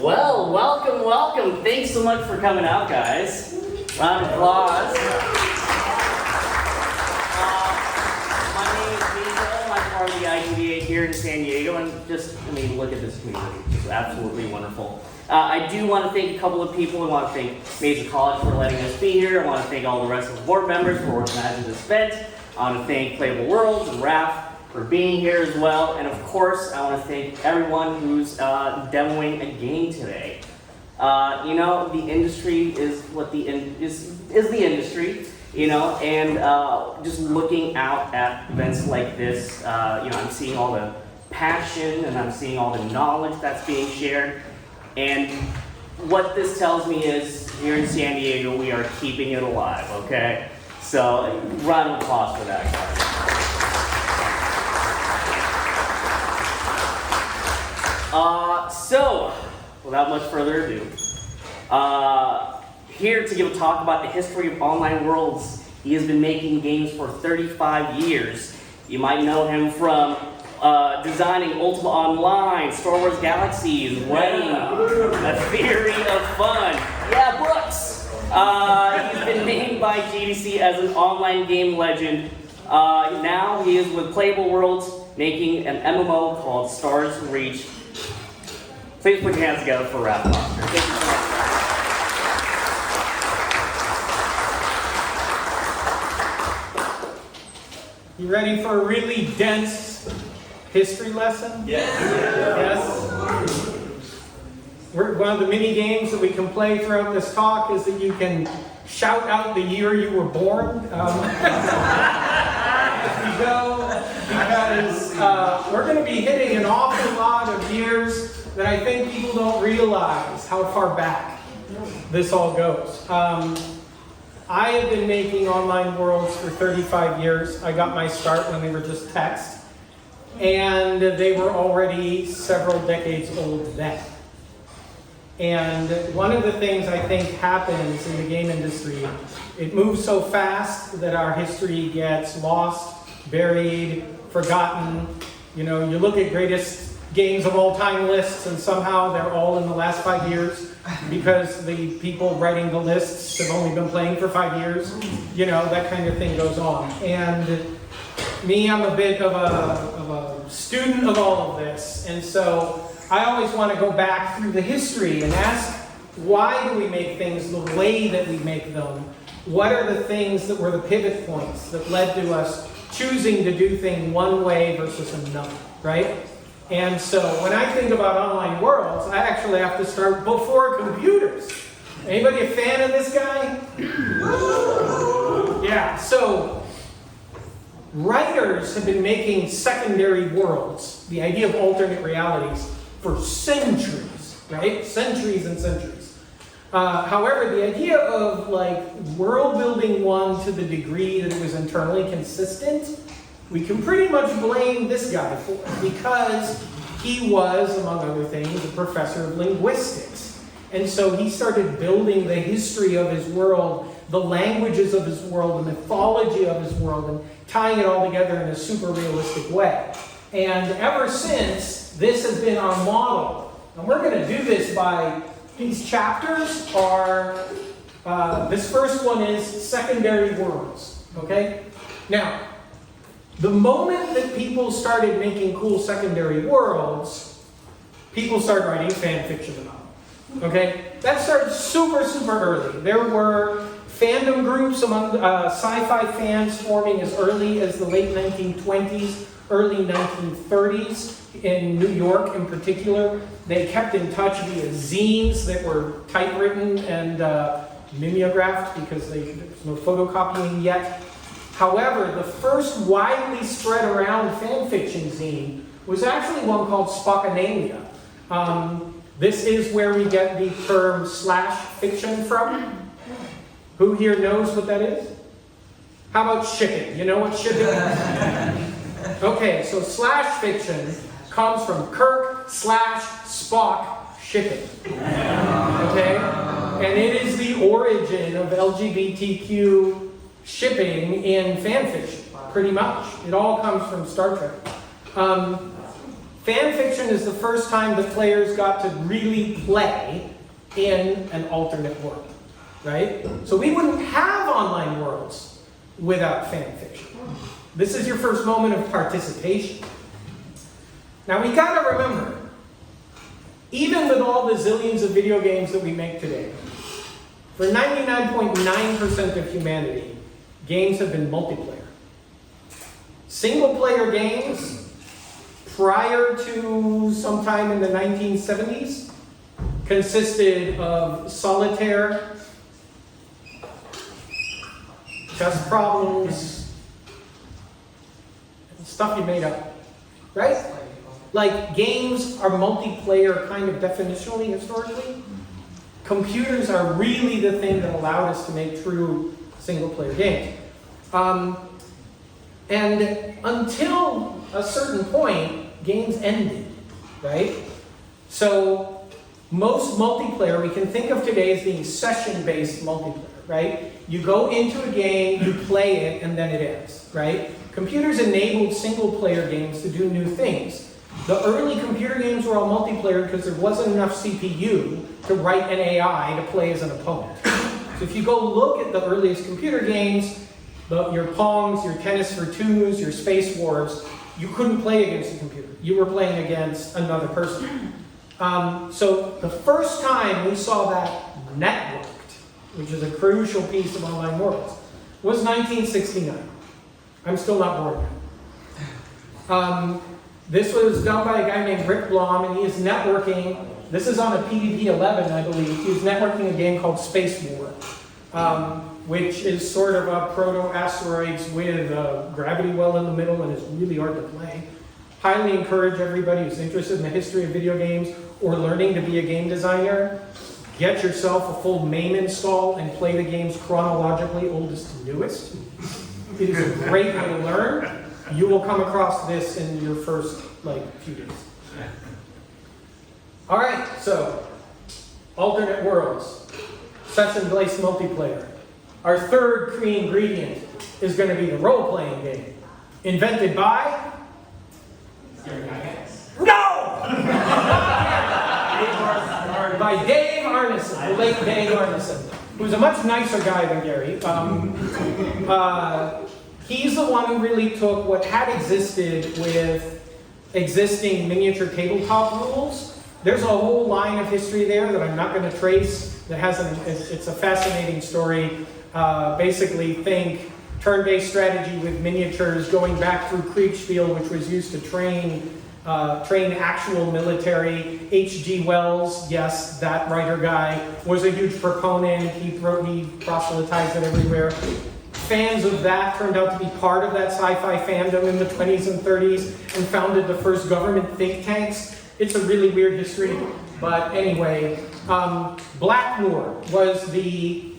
Well, welcome. Thanks so much for coming out, guys. Round of applause. My name is Nico. I'm part of the IGDA here in San Diego, and look at this community. It's absolutely wonderful. I do want to thank a couple of people. I want to thank Mesa College for letting us be here. I want to thank all the rest of the board members for organizing this event. I want to thank Playable Worlds and Raph for being here as well. And of course, I want to thank everyone who's demoing a game today. The industry is what the industry, and just looking out at events like this, I'm seeing all the passion and I'm seeing all the knowledge that's being shared. And what this tells me is, here in San Diego, we are keeping it alive, okay? So, round of applause for that. So, without much further ado, here to give a talk about the history of online worlds. He has been making games for 35 years. You might know him from designing Ultima Online, Star Wars Galaxies, Wedding, A Theory of Fun. Yeah, Brooks! He's been named by GDC as an online game legend. Now he is with Playable Worlds, making an MMO called Stars Reach. Please put your hands together for Raph Koster. Thank you so much. You ready for a really dense history lesson? Yes. One of the mini games that we can play throughout this talk is that you can shout out the year you were born. As we go, because we're going to be hitting an awful lot of years that I think people don't realize how far back this all goes. I have been making online worlds for 35 years. I got my start when they were just text, and they were already several decades old then. And one of the things I think happens in the game industry, it moves so fast that our history gets lost, buried, forgotten. You look at greatest games of all time lists, and somehow they're all in the last 5 years because the people writing the lists have only been playing for 5 years. That kind of thing goes on. And me, I'm a bit of a student of all of this, and so I always want to go back through the history and ask, why do we make things the way that we make them? What are the things that were the pivot points that led to us choosing to do things one way versus another, right? And so when I think about online worlds, I actually have to start before computers. Anybody a fan of this guy? Yeah, so writers have been making secondary worlds, the idea of alternate realities, for centuries, right? Centuries and centuries. However, the idea of world building one to the degree that it was internally consistent, we can pretty much blame this guy for it, because he was, among other things, a professor of linguistics. And so he started building the history of his world, the languages of his world, the mythology of his world, and tying it all together in a super realistic way. And ever since, this has been our model. And we're going to do this by, these chapters are, this first one is secondary worlds, okay? Now, the moment that people started making cool secondary worlds, people started writing fan fiction about them, okay? That started super, super early. There were fandom groups among sci-fi fans forming as early as the late 1920s, early 1930s in New York in particular. They kept in touch via zines that were typewritten and mimeographed because there was no photocopying yet. However, the first widely spread around fanfiction zine was actually one called Spockanalia. This is where we get the term /fiction from. Who here knows what that is? How about shipping? You know what shipping is? Okay, so /fiction comes from Kirk/Spock shipping. Okay? And it is the origin of LGBTQ shipping in fanfiction, pretty much. It all comes from Star Trek. fan fiction is the first time that players got to really play in an alternate world, right? So we wouldn't have online worlds without fan fiction. This is your first moment of participation. Now we gotta remember, even with all the zillions of video games that we make today, for 99.9% of humanity, games have been multiplayer. Single-player games, prior to sometime in the 1970s, consisted of solitaire, chess problems, stuff you made up, right? Like, games are multiplayer kind of definitionally, historically. Computers are really the thing that allowed us to make true single-player games. And until a certain point, games ended, right? So most multiplayer we can think of today as being session-based multiplayer, right? You go into a game, you play it, and then it ends, right? Computers enabled single-player games to do new things. The early computer games were all multiplayer because there wasn't enough CPU to write an AI to play as an opponent. So if you go look at the earliest computer games, your Pongs, your Tennis for Twos, your Space Wars, you couldn't play against a computer. You were playing against another person. So the first time we saw that networked, which is a crucial piece of online worlds, was 1969. I'm still not born yet. This was done by a guy named Rick Blom, and he is networking. This is on a PvP-11, I believe. He was networking a game called Space War, which is sort of a proto-asteroids with a gravity well in the middle, and it's really hard to play. Highly encourage everybody who's interested in the history of video games or learning to be a game designer, get yourself a full MAME install and play the games chronologically, oldest to newest. It is a great way to learn. You will come across this in your first, few days. All right, so alternate worlds, session-based multiplayer. Our third key ingredient is going to be the role-playing game, invented by. No! By Dave Arneson, the late Dave Arneson, who's a much nicer guy than Gary. He's the one who really took what had existed with existing miniature tabletop rules. There's a whole line of history there that I'm not going to trace. That has it's a fascinating story. Basically, think turn-based strategy with miniatures going back through Kriegspiel, which was used to train actual military. H.G. Wells, yes, that writer guy, was a huge proponent. He proselytized it everywhere. Fans of that turned out to be part of that sci-fi fandom in the 20s and 30s and founded the first government think tanks. It's a really weird history, but anyway, Blackmoor was the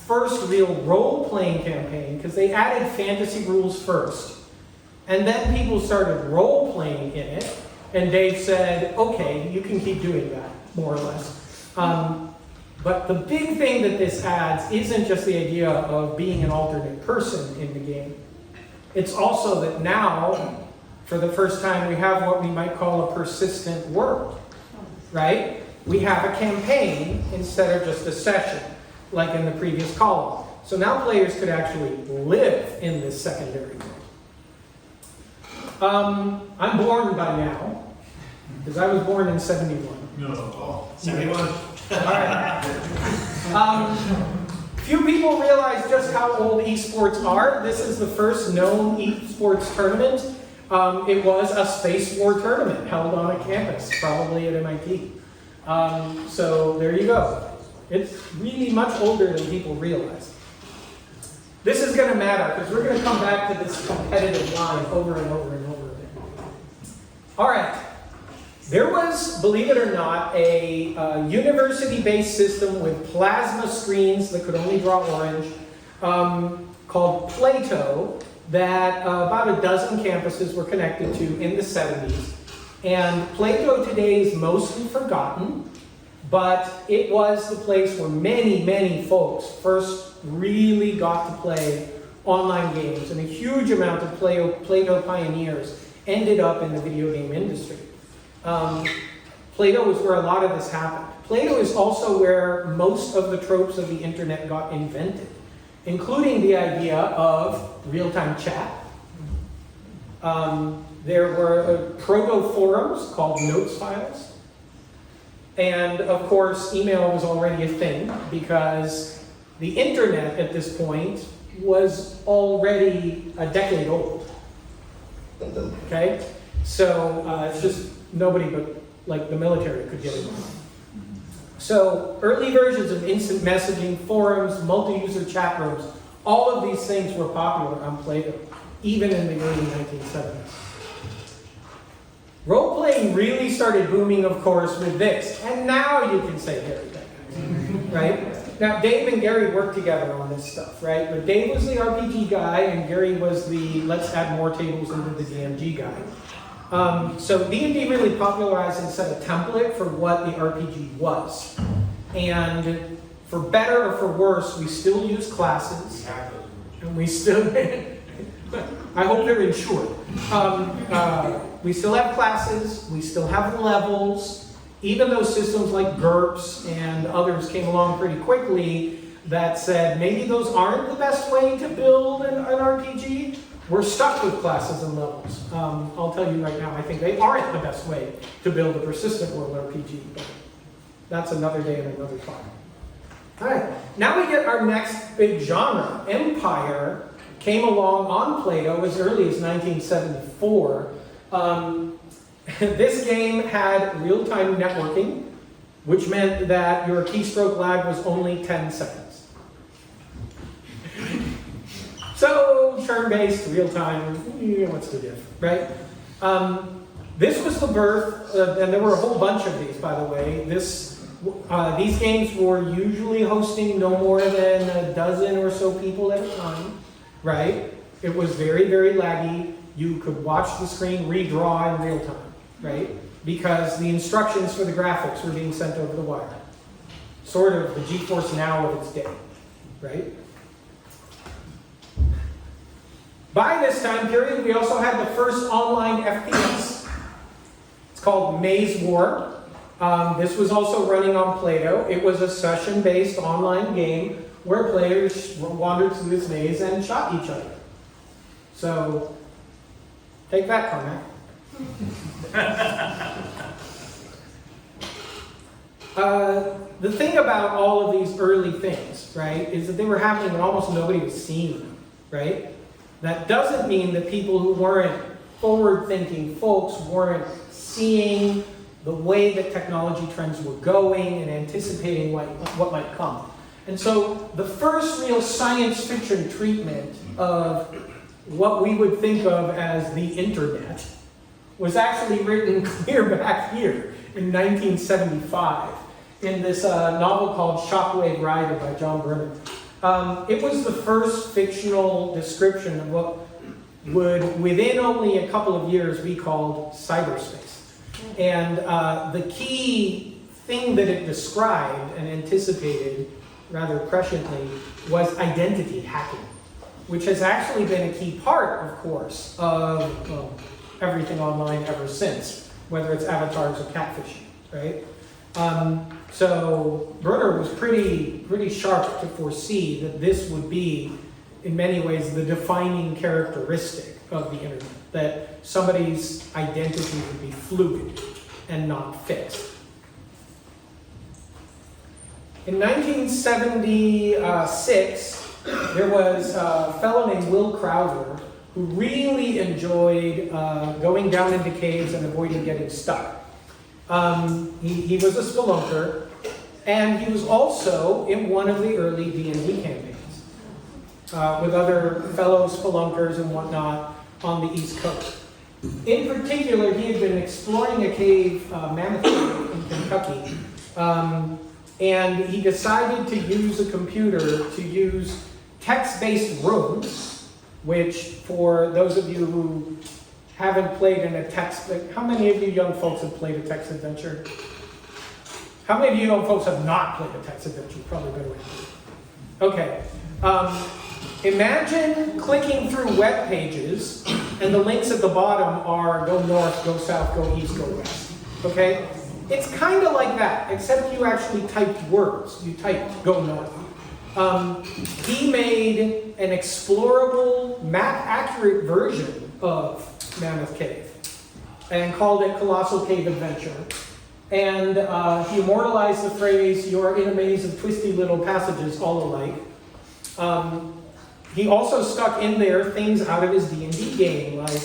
first real role-playing campaign because they added fantasy rules first. And then people started role-playing in it, and Dave said, okay, you can keep doing that, more or less. But the big thing that this adds isn't just the idea of being an alternate person in the game. It's also that now, for the first time, we have what we might call a persistent world, right? We have a campaign instead of just a session, like in the previous column. So now players could actually live in this secondary world. I'm born by now, because I was born in 71. No, 71. All right. Few people realize just how old esports are. This is the first known esports tournament. It was a Space War tournament held on a campus, probably at MIT. So there you go. It's really much older than people realize. This is going to matter because we're going to come back to this competitive line over and over and over again. All right. There was, believe it or not, a university-based system with plasma screens that could only draw orange called Plato that about a dozen campuses were connected to in the 70s. And Plato today is mostly forgotten, but it was the place where many, many folks first really got to play online games, and a huge amount of Plato pioneers ended up in the video game industry. Plato is where a lot of this happened. Plato is also where most of the tropes of the internet got invented, including the idea of real-time chat. There were proto-forums called notes files. And of course, email was already a thing because the internet at this point was already a decade old. Okay? So it's just nobody but like the military could get it. So early versions of instant messaging, forums, multi-user chat rooms, all of these things were popular on Plato, even in the early 1970s. Role-playing really started booming, of course, with this. And now you can say Gary that guy, right? Now, Dave and Gary worked together on this stuff, right? But Dave was the RPG guy, and Gary was the let's add more tables into the DMG guy. So D&D really popularized and set a template for what the RPG was. And for better or for worse, we still use classes. And we still, I hope they're insured. We still have classes, we still have levels, even though systems like GURPS and others came along pretty quickly that said maybe those aren't the best way to build an RPG, we're stuck with classes and levels. I'll tell you right now, I think they aren't the best way to build a persistent world RPG, but that's another day and another time. All right, now we get our next big genre. Empire came along on Plato as early as 1974. This game had real-time networking, which meant that your keystroke lag was only 10 seconds. So, turn-based, real-time, what's the diff, right? This was the birth, and there were a whole bunch of these, by the way. These games were usually hosting no more than a dozen or so people at a time, right? It was very, very laggy. You could watch the screen redraw in real time, right? Because the instructions for the graphics were being sent over the wire. Sort of the GeForce Now of its day, right? By this time period, we also had the first online FPS. It's called Maze War. This was also running on Plato. It was a session-based online game where players wandered through this maze and shot each other. So, take that, Carmack. The thing about all of these early things, right, is that they were happening and almost nobody was seeing them, right? That doesn't mean that people who weren't forward-thinking folks weren't seeing the way that technology trends were going and anticipating what might come. And so the first real science fiction treatment of what we would think of as the internet was actually written clear back here in 1975 in this novel called Shockwave Rider by John Brennan. It was the first fictional description of what would, within only a couple of years, be called cyberspace. And the key thing that it described and anticipated rather presciently was identity hacking, which has actually been a key part, of course, of everything online ever since, whether it's avatars or catfishing, right? So Brenner was pretty sharp to foresee that this would be, in many ways, the defining characteristic of the internet, that somebody's identity would be fluid and not fixed. In 1976, there was a fellow named Will Crowther who really enjoyed going down into caves and avoiding getting stuck. He was a spelunker, and he was also in one of the early D&D campaigns with other fellow spelunkers and whatnot on the East Coast. In particular, he had been exploring a cave, Mammoth Cave in Kentucky, and he decided to use a computer to use text-based rooms, which, for those of you who haven't played in a text, how many of you young folks have played a text adventure? How many of you young folks have not played a text adventure? Probably better way to do it. Okay. Imagine clicking through web pages, and the links at the bottom are go north, go south, go east, go west. okay? It's kind of like that, except you actually typed words. You typed go north. He made an explorable, map-accurate version of Mammoth Cave and called it Colossal Cave Adventure. And he immortalized the phrase, "You're in a maze of twisty little passages all alike." He also stuck in there things out of his D&D game, like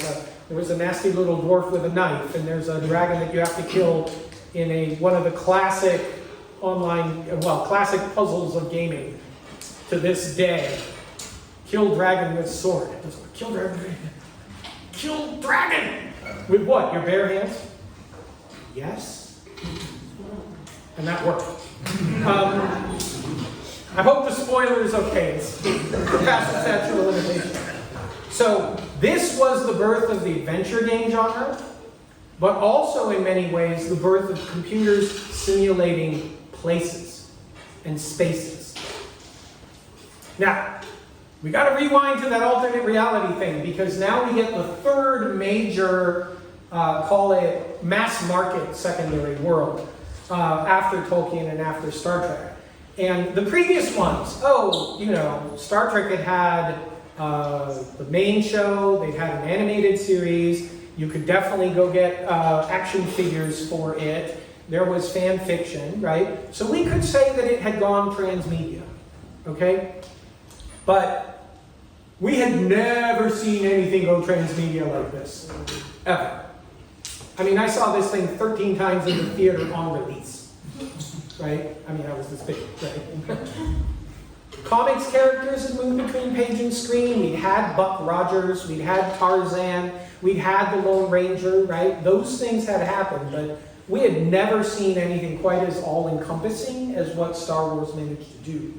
there was a nasty little dwarf with a knife, and there's a dragon that you have to kill in one of the classic classic puzzles of gaming to this day. Kill dragon with sword. Kill dragon. Kill dragon! With what? Your bare hands? Yes. And that worked. I hope the spoiler is okay. It's past the statute of limitations. So this was the birth of the adventure game genre, but also in many ways the birth of computers simulating places and spaces. Now, we got to rewind to that alternate reality thing, because now we get the third major, call it mass market secondary world, after Tolkien and after Star Trek. And the previous ones, Star Trek had the main show, they'd had an animated series, you could definitely go get action figures for it, there was fan fiction, right? So we could say that it had gone transmedia, okay? But we had never seen anything go transmedia like this, ever. I mean, I saw this thing 13 times in the theater on release, right? I mean, I was this big, right? Comics characters had moved between page and screen. We'd had Buck Rogers, we'd had Tarzan, we'd had the Lone Ranger, right? Those things had happened, but we had never seen anything quite as all-encompassing as what Star Wars managed to do.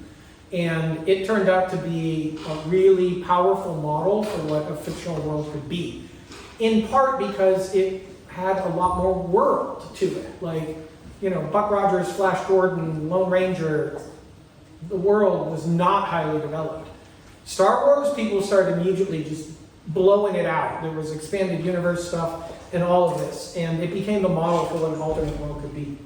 And it turned out to be a really powerful model for what a fictional world could be. In part because it had a lot more world to it. Like, Buck Rogers, Flash Gordon, Lone Ranger, the world was not highly developed. Star Wars, people started immediately just blowing it out. There was expanded universe stuff and all of this. And it became the model for what an alternate world could be.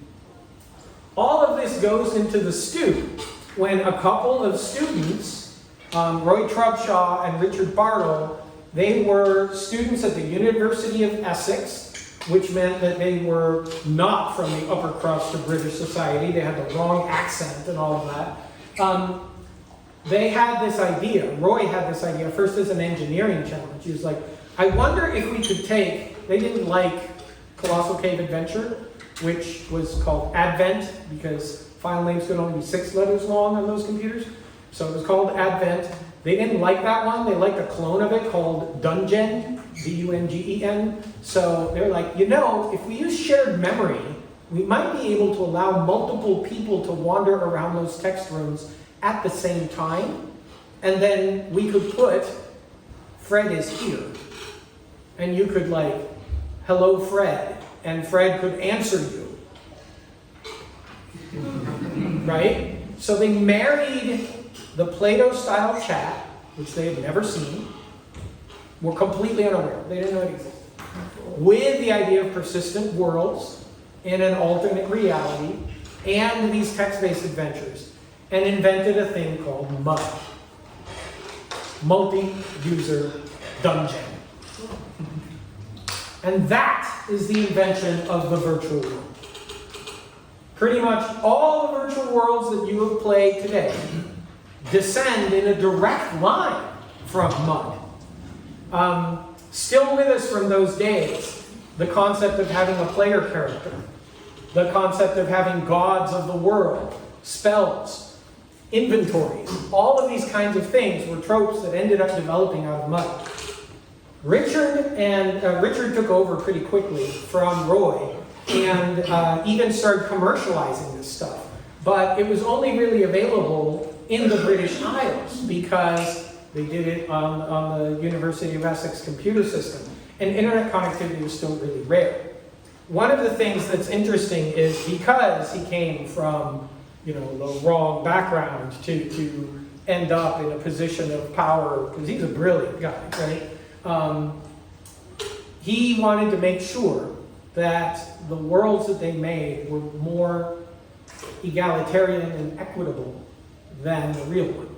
All of this goes into the stew when a couple of students, Roy Trubshaw and Richard Bartle, they were students at the University of Essex, which meant that they were not from the upper crust of British society. They had the wrong accent and all of that. They had this idea, Roy had this idea, first as an engineering challenge. He was like, I wonder if we could they didn't like Colossal Cave Adventure, which was called Advent, because file names could only be 6 letters long on those computers. So it was called Advent. They didn't like that one. They liked a clone of it called Dungeon, D-U-N-G-E-N. So they're like, if we use shared memory, we might be able to allow multiple people to wander around those text rooms at the same time. And then we could put, Fred is here. And you could hello Fred. And Fred could answer you. Right? So they married the Plato-style chat, which they had never seen, were completely unaware, they didn't know it existed, with the idea of persistent worlds in an alternate reality and these text-based adventures, and invented a thing called MUD, multi-user dungeon. And that is the invention of the virtual world. Pretty much all the virtual worlds that you have played today descend in a direct line from MUD. Still with us from those days, the concept of having a player character, the concept of having gods of the world, spells, inventories, all of these kinds of things were tropes that ended up developing out of MUD. Richard took over pretty quickly from Roy and even started commercializing this stuff. But it was only really available in the British Isles because they did it on the University of Essex computer system. And internet connectivity was still really rare. One of the things that's interesting is because he came from the wrong background to end up in a position of power, because he's a brilliant guy, right? He wanted to make sure that the worlds that they made were more egalitarian and equitable than the real one.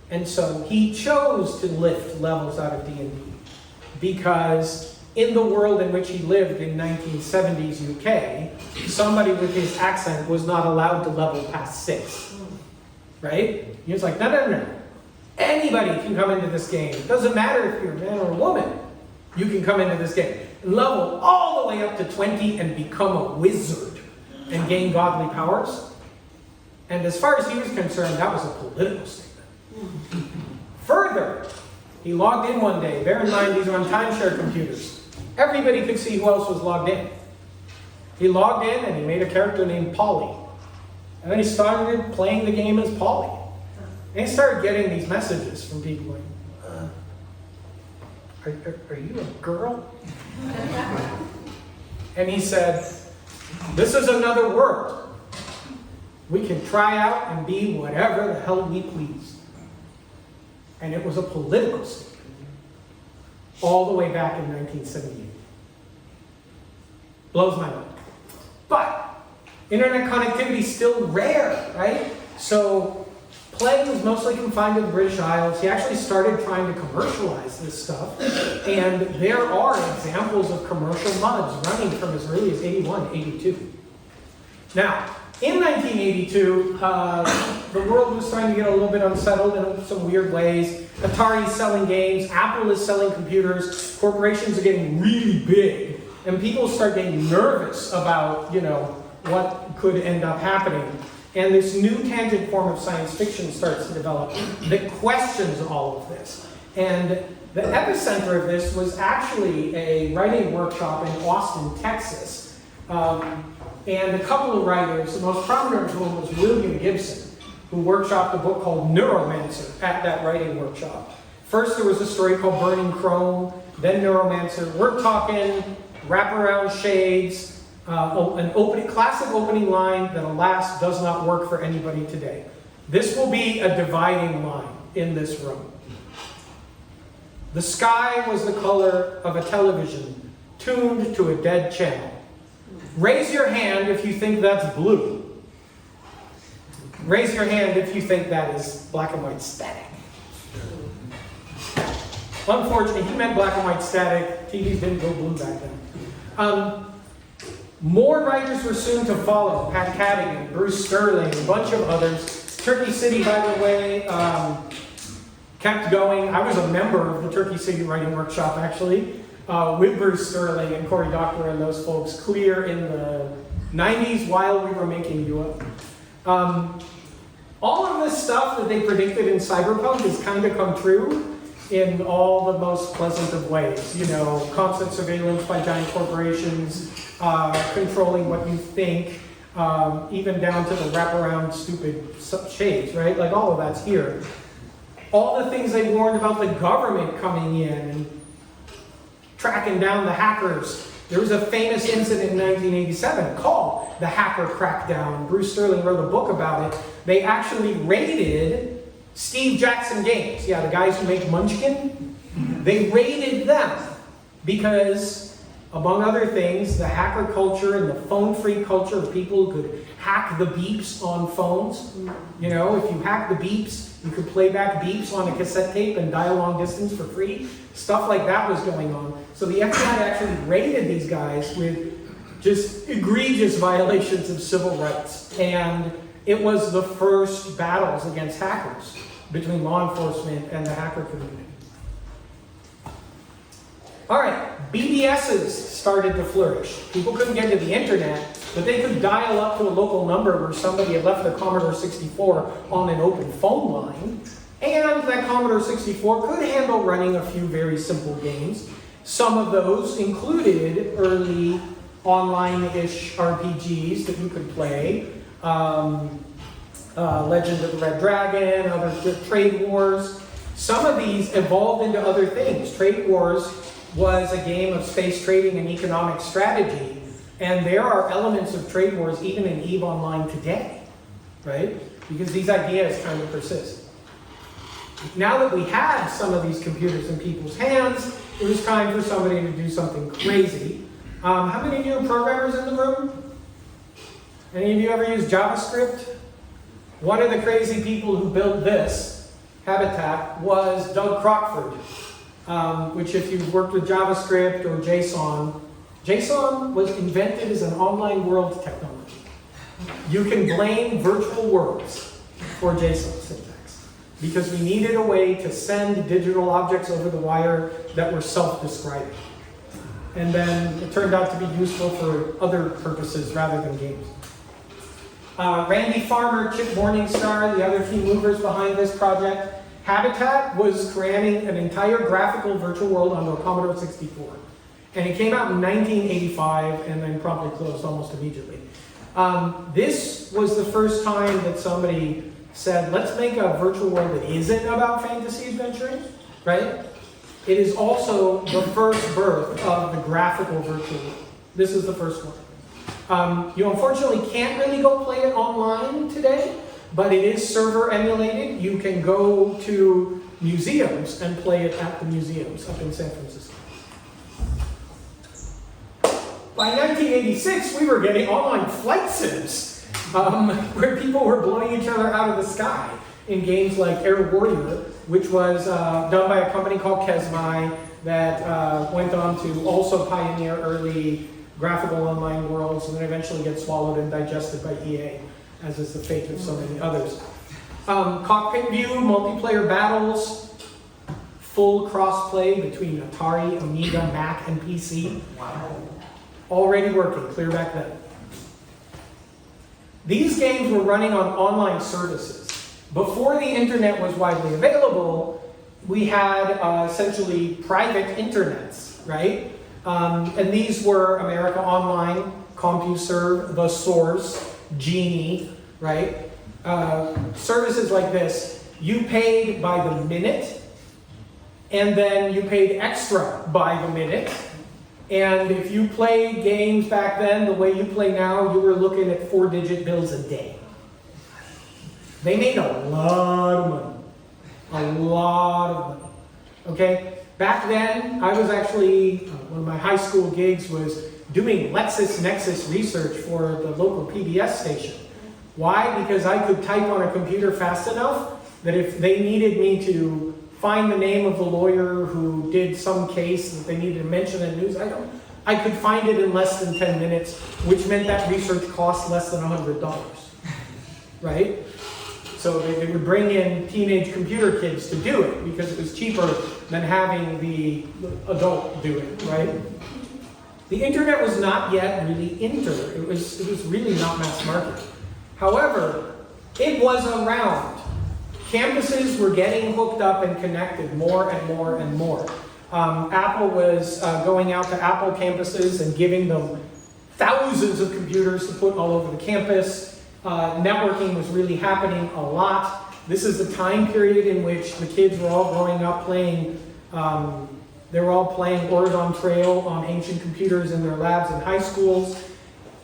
And so he chose to lift levels out of D&D because in the world in which he lived in 1970s UK, somebody with his accent was not allowed to level past 6, right? He was like, no. Anybody can come into this game. It doesn't matter if you're a man or a woman. You can come into this game and level all the way up to 20 and become a wizard and gain godly powers. And as far as he was concerned, that was a political statement. Further, he logged in one day. Bear in mind, these are on timeshare computers. Everybody could see who else was logged in. He logged in and he made a character named Polly. And then he started playing the game as Polly. And he started getting these messages from people like, are you a girl? And he said, this is another world. We can try out and be whatever the hell we please. And it was a political statement. All the way back in 1978. Blows my mind. But internet connectivity is still rare, right? So play was mostly confined to the British Isles. He actually started trying to commercialize this stuff. And there are examples of commercial mods running from as early as 81, 82. Now, in 1982, the world was starting to get a little bit unsettled in some weird ways. Atari's selling games, Apple is selling computers, corporations are getting really big, and people start getting nervous about, what could end up happening. And this new tangent form of science fiction starts to develop that questions all of this. And the epicenter of this was actually a writing workshop in Austin, Texas. And a couple of writers, the most prominent of whom was William Gibson, who workshopped a book called Neuromancer at that writing workshop. First there was a story called Burning Chrome, then Neuromancer. We're talking wraparound shades, an classic opening line that alas does not work for anybody today. This will be a dividing line in this room. The sky was the color of a television tuned to a dead channel. Raise your hand if you think that's blue. Raise your hand if you think that is black and white static. Unfortunately, he meant black and white static. TVs didn't go blue back then. More writers were soon to follow. Pat Cadigan, Bruce Sterling, a bunch of others. Turkey City, by the way, kept going. I was a member of the Turkey City Writing Workshop, actually. With Bruce Sterling and Cory Doctorow and those folks clear in the 90s while we were making UA. All of this stuff that they predicted in Cyberpunk has kind of come true in all the most pleasant of ways. Constant surveillance by giant corporations, controlling what you think, even down to the wraparound stupid shades, right? Like all of that's here. All the things they warned about the government coming in and tracking down the hackers. There was a famous incident in 1987 called the hacker crackdown. Bruce Sterling wrote a book about it. They actually raided Steve Jackson Games. Yeah, the guys who make Munchkin. They raided them because, among other things, the hacker culture and the phone freak culture of people who could hack the beeps on phones. If you hack the beeps, you could play back beeps on a cassette tape and dial long distance for free. Stuff like that was going on. So the FBI actually raided these guys with just egregious violations of civil rights. And it was the first battles against hackers between law enforcement and the hacker community. All right, BBSs started to flourish. People couldn't get to the internet, but they could dial up to a local number where somebody had left their Commodore 64 on an open phone line. And that Commodore 64 could handle running a few very simple games. Some of those included early online-ish RPGs that you could play. Legend of the Red Dragon, other Trade Wars. Some of these evolved into other things. Trade Wars was a game of space trading and economic strategy. And there are elements of Trade Wars even in EVE Online today, right? Because these ideas kind of persist. Now that we had some of these computers in people's hands, it was time for somebody to do something crazy. How many of you are programmers in the room? Any of you ever use JavaScript? One of the crazy people who built this habitat was Doug Crockford, which if you've worked with JavaScript or JSON was invented as an online world technology. You can blame virtual worlds for JSON syntax because we needed a way to send digital objects over the wire that were self-describing. And then it turned out to be useful for other purposes rather than games. Randy Farmer, Chip Morningstar, the other key movers behind this project. Habitat was creating an entire graphical virtual world on the Commodore 64. And it came out in 1985 and then promptly closed almost immediately. This was the first time that somebody said, let's make a virtual world that isn't about fantasy adventuring, right? It is also the first birth of the graphical virtual world. This is the first one. You unfortunately can't really go play it online today, but it is server emulated. You can go to museums and play it at the museums up in San Francisco. By 1986, we were getting online flight sims, where people were blowing each other out of the sky in games like Air Warrior, which was done by a company called Kesmai that went on to also pioneer early graphical online worlds and then eventually get swallowed and digested by EA, as is the fate of so many others. Cockpit view, multiplayer battles, full cross-play between Atari, Amiga, Mac, and PC. Wow. Already working, clear back then. These games were running on online services. Before the internet was widely available, we had essentially private internets, right? And these were America Online, CompuServe, The Source, Genie, right? Services like this, you paid by the minute, and then you paid extra by the minute. And if you played games back then the way you play now, you were looking at 4-digit bills a day. They made a lot of money. A lot of money. Okay? Back then, I was actually, one of my high school gigs was doing LexisNexis research for the local PBS station. Why? Because I could type on a computer fast enough that if they needed me to find the name of the lawyer who did some case that they needed to mention in a news item, I could find it in less than 10 minutes, which meant that research cost less than $100, right? So they would bring in teenage computer kids to do it because it was cheaper than having the adult do it, right? The internet was not yet really it was really not mass market. However, it was around. Campuses were getting hooked up and connected more and more and more. Apple was going out to Apple campuses and giving them thousands of computers to put all over the campus. Networking was really happening a lot. This is the time period in which the kids were all growing up playing, they were all playing Oregon Trail on ancient computers in their labs in high schools.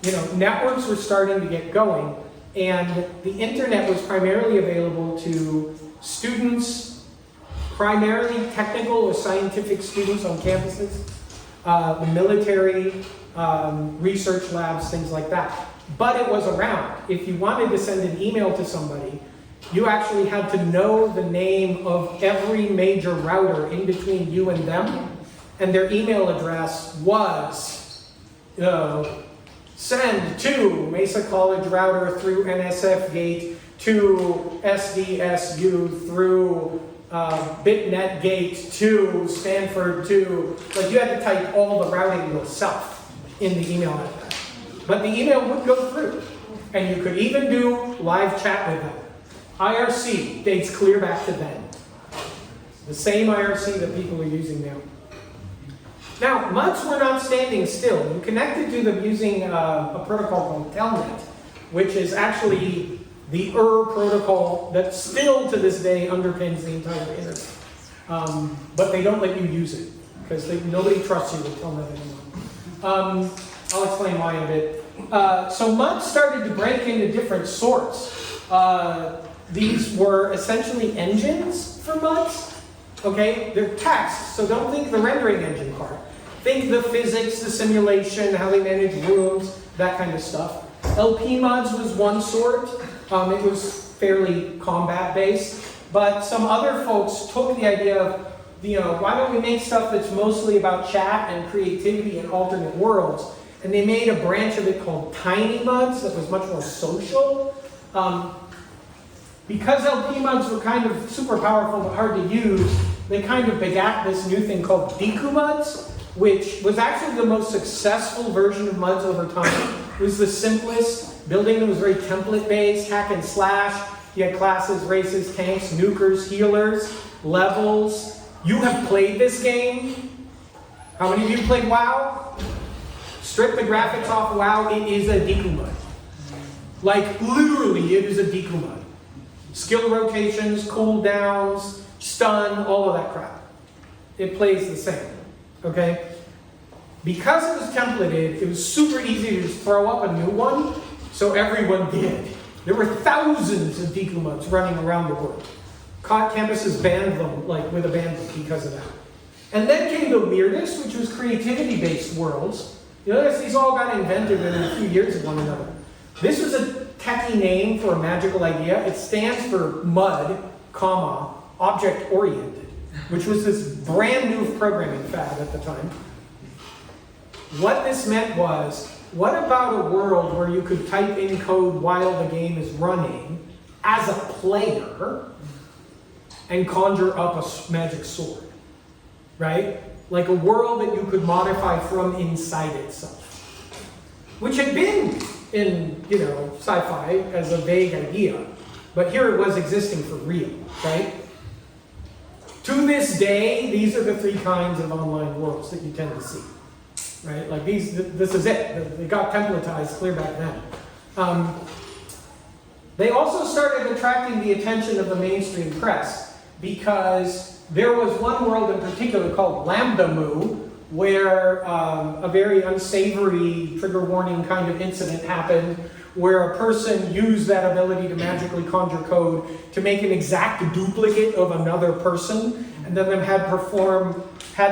You know, networks were starting to get going. And the internet was primarily available to students, primarily technical or scientific students on campuses, the military, research labs, things like that. But it was around. If you wanted to send an email to somebody, you actually had to know the name of every major router in between you and them, and their email address was send to Mesa College router through NSF gate to SDSU through BitNet gate to Stanford to, like you had to type all the routing yourself in the email address. But the email would go through, and you could even do live chat with them. IRC dates clear back to then. The same IRC that people are using now. Now, MUDs were not standing still. You connected to them using a protocol called Telnet, which is actually the protocol that still to this day underpins the entire internet. But they don't let you use it, because nobody trusts you with Telnet anymore. I'll explain why in a bit. So MUDs started to break into different sorts. These were essentially engines for MUDs. Okay, they're text, so don't think the rendering engine part. Think the physics, the simulation, how they manage rooms, that kind of stuff. LP mods was one sort. It was fairly combat-based. But some other folks took the idea of, why don't we make stuff that's mostly about chat and creativity and alternate worlds? And they made a branch of it called Tiny Muds that was much more social. Because LP Muds were kind of super powerful but hard to use, they kind of begat this new thing called Deku Muds, which was actually the most successful version of Muds over time. It was the simplest. Building them was very template-based, hack and slash. You had classes, races, tanks, nukers, healers, levels. You have played this game. How many of you played WoW? Strip the graphics off WoW, it is a Deku Mud. Like, literally, it is a Deku Mud. Skill rotations, cooldowns, stun, all of that crap. It plays the same, okay? Because it was templated, it was super easy to just throw up a new one, so everyone did. There were thousands of Deku Muds running around the world. Campuses banned them, like with a ban because of that. And then came the weirdest, which was creativity-based worlds. You notice these all got invented within a few years of one another. This was a techie name for a magical idea. It stands for MUD, comma, object-oriented, which was this brand new programming fad at the time. What this meant was, what about a world where you could type in code while the game is running as a player and conjure up a magic sword, right? Like a world that you could modify from inside itself, which had been in, sci-fi as a vague idea, but here it was existing for real, right? To this day, these are the three kinds of online worlds that you tend to see. Right, like this is it. They got templatized clear back then. They also started attracting the attention of the mainstream press because there was one world in particular called Lambda Moo, where a very unsavory trigger warning kind of incident happened, where a person used that ability to magically conjure code to make an exact duplicate of another person, and then had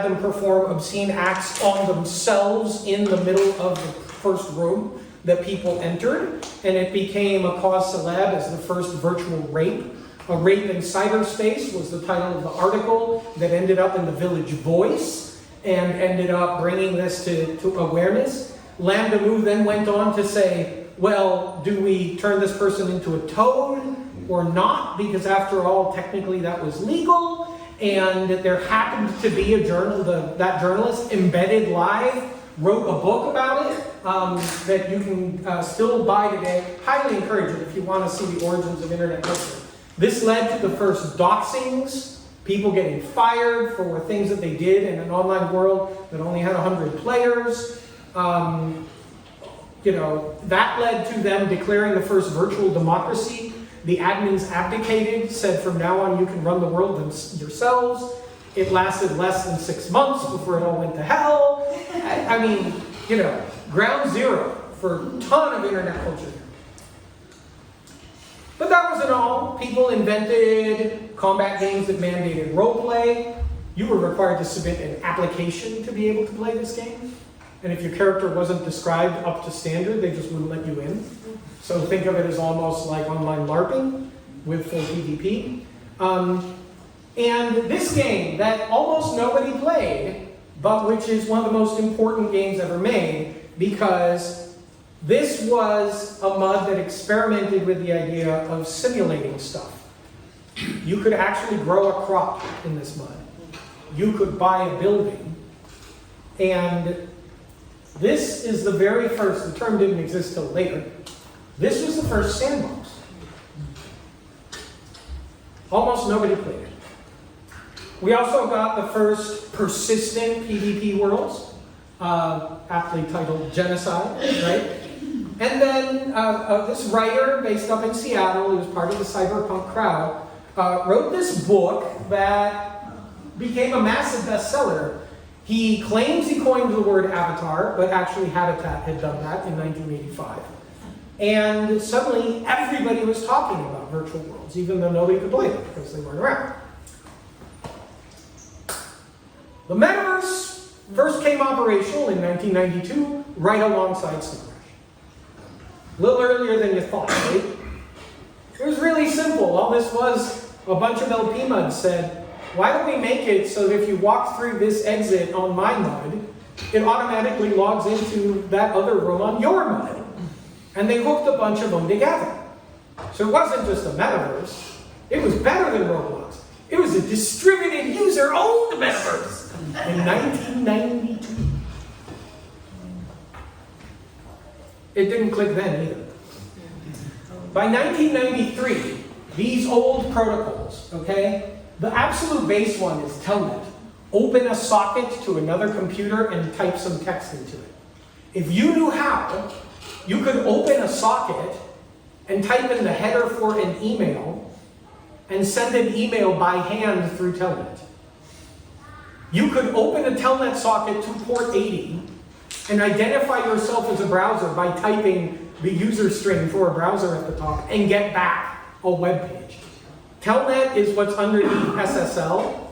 them perform obscene acts on themselves in the middle of the first room that people entered, and it became a cause célèbre as the first virtual rape. A Rape in Cyberspace was the title of the article that ended up in the Village Voice and ended up bringing this to awareness. Lambda Moo then went on to say, well, do we turn this person into a toad or not? Because after all, technically that was legal. And there happened to be a journal, that journalist, Embedded Live, wrote a book about it that you can still buy today. Highly encourage it if you want to see the origins of internet culture. This led to the first doxings, people getting fired for things that they did in an online world that only had 100 players. That led to them declaring the first virtual democracy. The admins abdicated, said from now on you can run the world yourselves. It lasted less than 6 months before it all went to hell. I mean, ground zero for a ton of internet culture. But that wasn't all. People invented combat games that mandated roleplay. You were required to submit an application to be able to play this game. And if your character wasn't described up to standard, they just wouldn't let you in. So think of it as almost like online LARPing with full PvP. And this game that almost nobody played, but which is one of the most important games ever made, because this was a MUD that experimented with the idea of simulating stuff. You could actually grow a crop in this MUD. You could buy a building. And this is the very first, the term didn't exist till later. This was the first Sandbox. Almost nobody played it. We also got the first persistent PvP worlds, aptly titled Genocide, right? And then this writer based up in Seattle, he was part of the Cyberpunk crowd, wrote this book that became a massive bestseller. He claims he coined the word avatar, but actually Habitat had done that in 1985. And suddenly everybody was talking about virtual worlds, even though nobody could play them because they weren't around. The metaverse First came operational in 1992, right alongside Snow Crash. A little earlier than you thought, right? It was really simple. All this was, a bunch of LP muds said, why don't we make it so that if you walk through this exit on my mud, it automatically logs into that other room on your mud. And they hooked a bunch of them together. So it wasn't just a metaverse, it was better than Roblox. It was a distributed user-owned metaverse in 1992. It didn't click then either. By 1993, these old protocols, okay, the absolute base one is Telnet. Open a socket to another computer and type some text into it. If you knew how, you could open a socket and type in the header for an email and send an email by hand through Telnet. You could open a Telnet socket to port 80 and identify yourself as a browser by typing the user string for a browser at the top and get back a web page. Telnet is what's underneath SSL.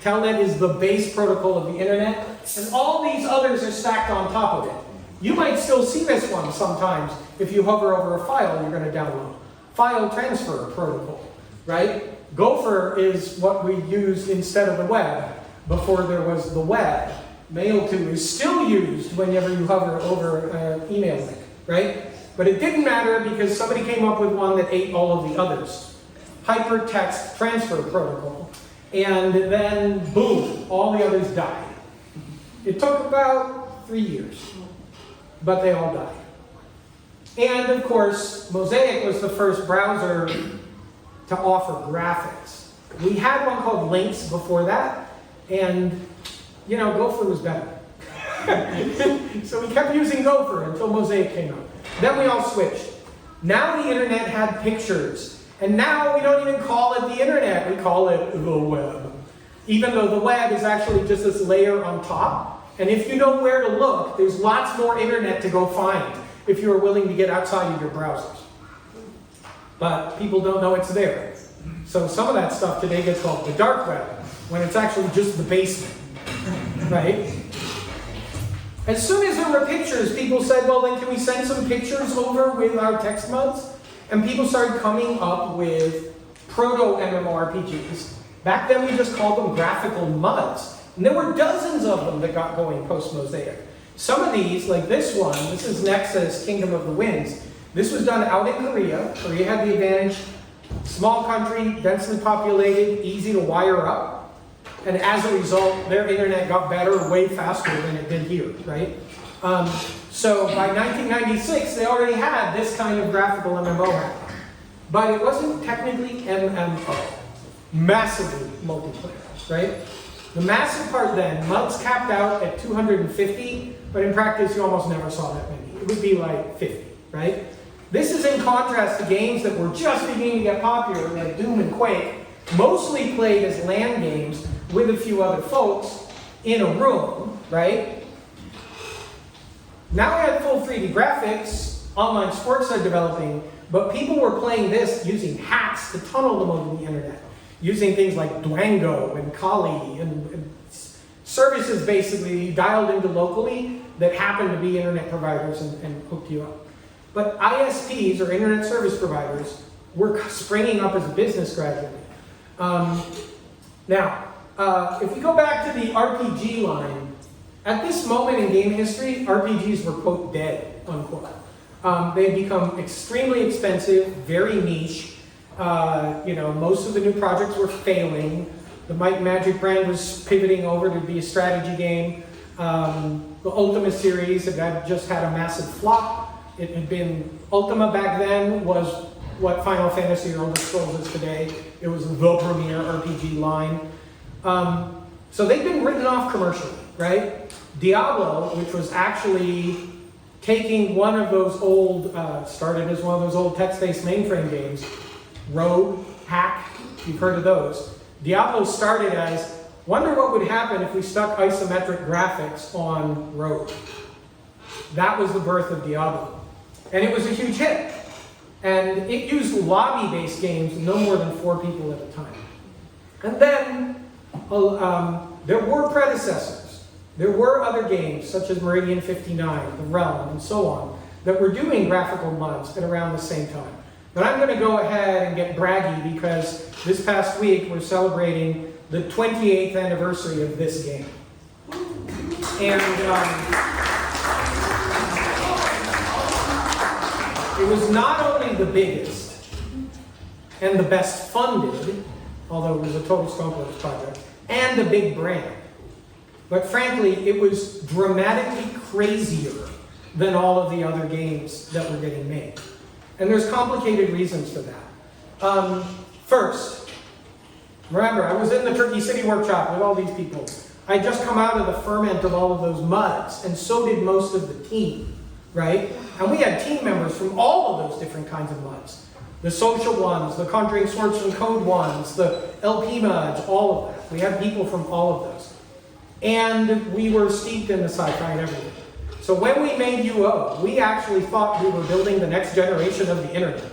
Telnet is the base protocol of the internet, and all these others are stacked on top of it. You might still see this one sometimes if you hover over a file you're going to download. File transfer protocol, right? Gopher is what we used instead of the web before there was the web. Mail to is still used whenever you hover over an email link, right? But it didn't matter because somebody came up with one that ate all of the others. Hypertext transfer protocol. And then, boom, all the others died. It took about 3 years, but they all died. And of course, Mosaic was the first browser to offer graphics. We had one called Lynx before that, and you know, Gopher was better. So we kept using Gopher until Mosaic came out. Then we all switched. Now the internet had pictures. And now we don't even call it the internet, we call it the web. Even though the web is actually just this layer on top. And if you know where to look, there's lots more internet to go find if you're willing to get outside of your browsers. But people don't know it's there. So some of that stuff today gets called the dark web, when it's actually just the basement, right? As soon as there were pictures, people said, well then can we send some pictures over with our text mods? And people started coming up with proto-MMORPGs. Back then we just called them graphical muds. And there were dozens of them that got going post-Mosaic. Some of these, like this one, this is Nexus Kingdom of the Winds. This was done out in Korea. Korea had the advantage. Small country, densely populated, easy to wire up. And as a result, their internet got better way faster than it did here, right? So by 1996, they already had this kind of graphical MMO happening. But it wasn't technically MMO. Massively multiplayer, right? The massive part then, MUDs capped out at 250, but in practice you almost never saw that many. It would be like 50, right? This is in contrast to games that were just beginning to get popular, like Doom and Quake, mostly played as LAN games with a few other folks in a room, right? Now we have full 3D graphics, online sports are developing, but people were playing this using hacks to tunnel them over the internet, using things like Dwango and Kali and services basically dialed into locally that happened to be internet providers and hooked you up. But ISPs, or internet service providers, were springing up as a business gradually. If we go back to the RPG line, at this moment in game history, RPGs were, quote, dead, unquote. They had become extremely expensive, very niche. Most of the new projects were failing. The Might and Magic brand was pivoting over to be a strategy game. The Ultima series had just had a massive flop. It had been, Ultima back then was what Final Fantasy or Elder Scrolls is today. It was the premier RPG line. So they've been written off commercially, right? Diablo, which was actually taking one of those old, started as one of those old text-based mainframe games, Rogue, Hack, you've heard of those. Diablo started as, wonder what would happen if we stuck isometric graphics on Rogue. That was the birth of Diablo. And it was a huge hit. And it used lobby-based games, no more than 4 people at a time. And then there were predecessors. There were other games, such as Meridian 59, The Realm, and so on, that were doing graphical mods at around the same time. But I'm going to go ahead and get braggy because this past week we're celebrating the 28th anniversary of this game. And it was not only the biggest and the best funded, although it was a total Skunkworks project, and a big brand. But frankly, it was dramatically crazier than all of the other games that were getting made. And there's complicated reasons for that. First, remember, I was in the Turkey City workshop with all these people. I just come out of the ferment of all of those muds, and so did most of the team, right? And we had team members from all of those different kinds of muds. The social ones, the Conjuring Source and Code ones, the LP muds, all of that. We had people from all of those. And we were steeped in the sci-fi and everything. So when we made UO, we actually thought we were building the next generation of the internet.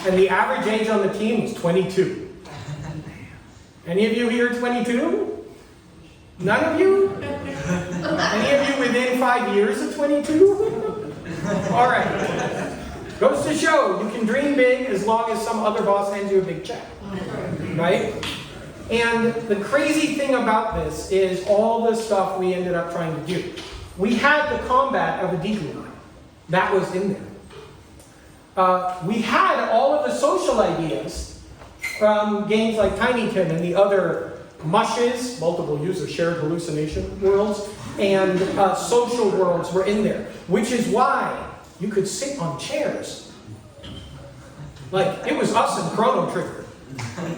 And the average age on the team was 22. Any of you here 22? None of you? Any of you within 5 years of 22? All right. Goes to show, you can dream big as long as some other boss hands you a big check. Right? And the crazy thing about this is all the stuff we ended up trying to do. We had the combat of a Deku line. That was in there. We had all of the social ideas from games like Tiny Tim and the other mushes, multiple user shared hallucination worlds, and social worlds were in there, which is why you could sit on chairs. Like, it was us and Chrono Trigger.